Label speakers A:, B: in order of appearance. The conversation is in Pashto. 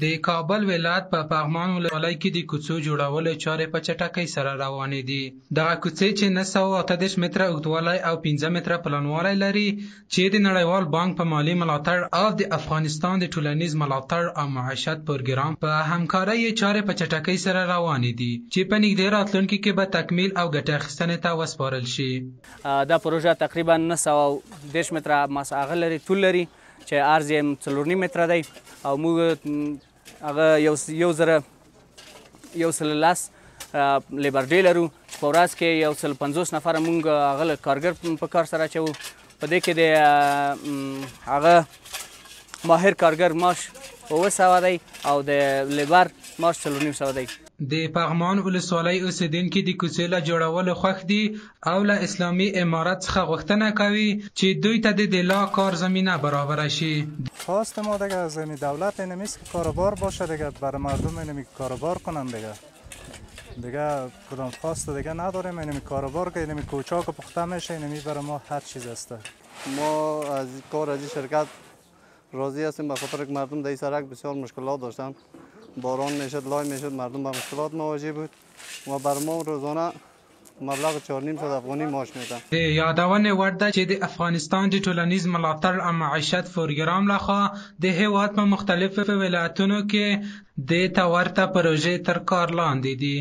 A: د کابل ولایت په پغمان ولسوالۍ کې د کوڅو جوړولو چارې په چټکۍ سره روانې دي. دغه کوڅې چې 938 متره اوږدوالی او 15 متره پلنوالی لري، چې د نړیوال بانک په مالي ملاتړ او د افغانستان د ټولنیز ملاتړ او معیشت پروګرام په همکارۍ یې چارې په چټکۍ سره روانې دي، چې په نږدې راتلونکي کې به تکمیل او ګټه اخیستنې ته وسپارل شي.
B: دا پروژه تقریبا 910 متره مساحت لري، طول لري، چې عرض یې 4.5 متره دی او موږ هغه 110 لیبر ډې لرو. په ورځ کې 150 نفره موږ هغه له کارګر په کار سره اچوو. په دې کې د هغه ماهر کارګر معاش 700 دی او د لیبر معاش 4.5 دی.
A: د پغمان ولسوالۍ اوسیدونکي د کوڅې له جوړولو خوښ دي او له اسلامي امارت څخه غوښتنه کوي چې دوی ته د لا کار زمینه برابره شي.
C: خواست ما دیگه از این دولت اینمی است که کاروبار باشه دیگه، برای مردم اینمی کاروبار کنن دیگه کدام خواست دیگه نداریم. اینمی کاروبار که اینمی کوچاک پخته میشه، اینمی برای ما هر چیز است.
D: ما از کار از شرکت راضی هستیم، به خاطر که مردم در سرک بسیار مشکلات داشتن. باران میشد، لای میشد، مردم به مشکلات مواجه بود و بر ما روزانه مبلغ 4.5 افغانی معاش میدن.
A: د یادونې وړ ده چې د افغانستان د ټولنیز ملاتړ او معیشت پروګرام لخوا د هیواد په مختلفو ولایتونو کې د ته ورته پروژې تر کار لاندې دي.